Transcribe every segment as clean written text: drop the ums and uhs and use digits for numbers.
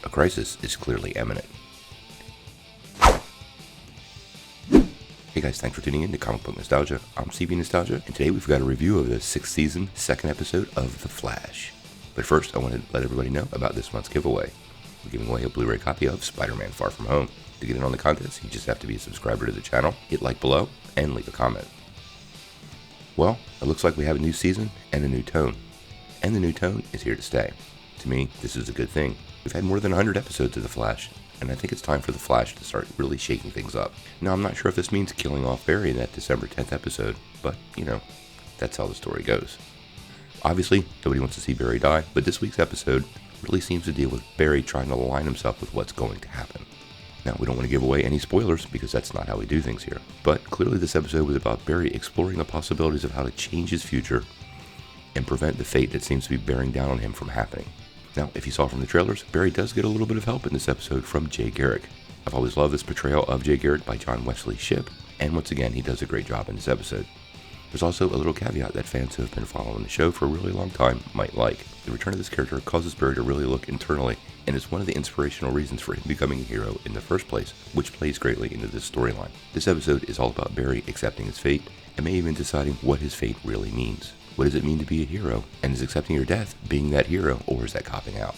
A crisis is clearly imminent. Hey guys, thanks for tuning in to Comic Book Nostalgia. I'm CB Nostalgia, and today we've got a review of the 6th season, 2nd episode of The Flash. But first, I want to let everybody know about this month's giveaway. We're giving away a Blu-ray copy of Spider-Man Far From Home. To get in on the contest, you just have to be a subscriber to the channel, hit like below, and leave a comment. Well, it looks like we have a new season and a new tone. And the new tone is here to stay. To me, this is a good thing. We've had more than 100 episodes of The Flash, and I think it's time for The Flash to start really shaking things up. Now, I'm not sure if this means killing off Barry in that December 10th episode, but, that's how the story goes. Obviously, nobody wants to see Barry die, but this week's episode really seems to deal with Barry trying to align himself with what's going to happen. Now, we don't want to give away any spoilers because that's not how we do things here, but clearly this episode was about Barry exploring the possibilities of how to change his future and prevent the fate that seems to be bearing down on him from happening. Now, if you saw from the trailers, Barry does get a little bit of help in this episode from Jay Garrick. I've always loved this portrayal of Jay Garrick by John Wesley Shipp, and once again, he does a great job in this episode. There's also a little caveat that fans who have been following the show for a really long time might like. The return of this character causes Barry to really look internally, and is one of the inspirational reasons for him becoming a hero in the first place, which plays greatly into this storyline. This episode is all about Barry accepting his fate, and maybe even deciding what his fate really means. What does it mean to be a hero? And is accepting your death being that hero, or is that copping out?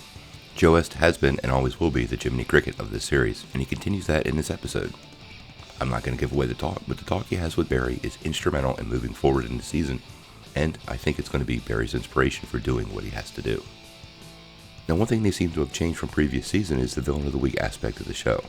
Joe West has been and always will be the Jiminy Cricket of this series, and he continues that in this episode. I'm not going to give away the talk, but the talk he has with Barry is instrumental in moving forward in the season, and I think it's going to be Barry's inspiration for doing what he has to do. Now, one thing they seem to have changed from previous season is the villain of the week aspect of the show.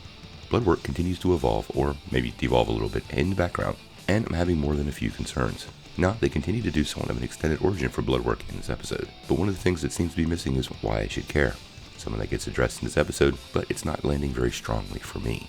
Bloodwork continues to evolve, or maybe devolve a little bit, in the background, and I'm having more than a few concerns. Now, they continue to do somewhat of an extended origin for Bloodwork in this episode, but one of the things that seems to be missing is why I should care. Something that gets addressed in this episode, but it's not landing very strongly for me.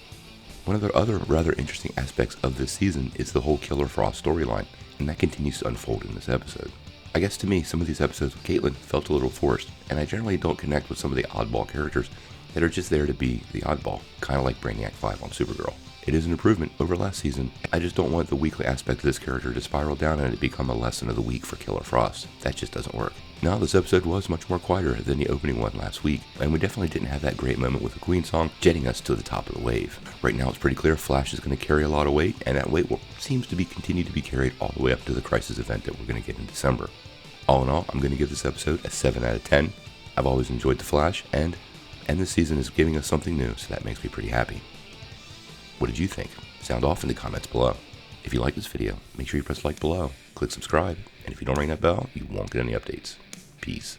One of the other rather interesting aspects of this season is the whole Killer Frost storyline, and that continues to unfold in this episode. I guess to me, some of these episodes with Caitlin felt a little forced, and I generally don't connect with some of the oddball characters that are just there to be the oddball, kind of like Brainiac 5 on Supergirl. It is an improvement over last season. I just don't want the weekly aspect of this character to spiral down and it become a lesson of the week for Killer Frost. That just doesn't work. Now, this episode was much more quieter than the opening one last week, and we definitely didn't have that great moment with the Queen song jetting us to the top of the wave. Right now, it's pretty clear Flash is going to carry a lot of weight, and that weight seems to be continue to be carried all the way up to the Crisis event that we're going to get in December. All in all, I'm going to give this episode a 7 out of 10. I've always enjoyed The Flash, and this season is giving us something new, so that makes me pretty happy. What did you think? Sound off in the comments below. If you like this video, make sure you press like below, click subscribe, and if you don't ring that bell, you won't get any updates. Peace.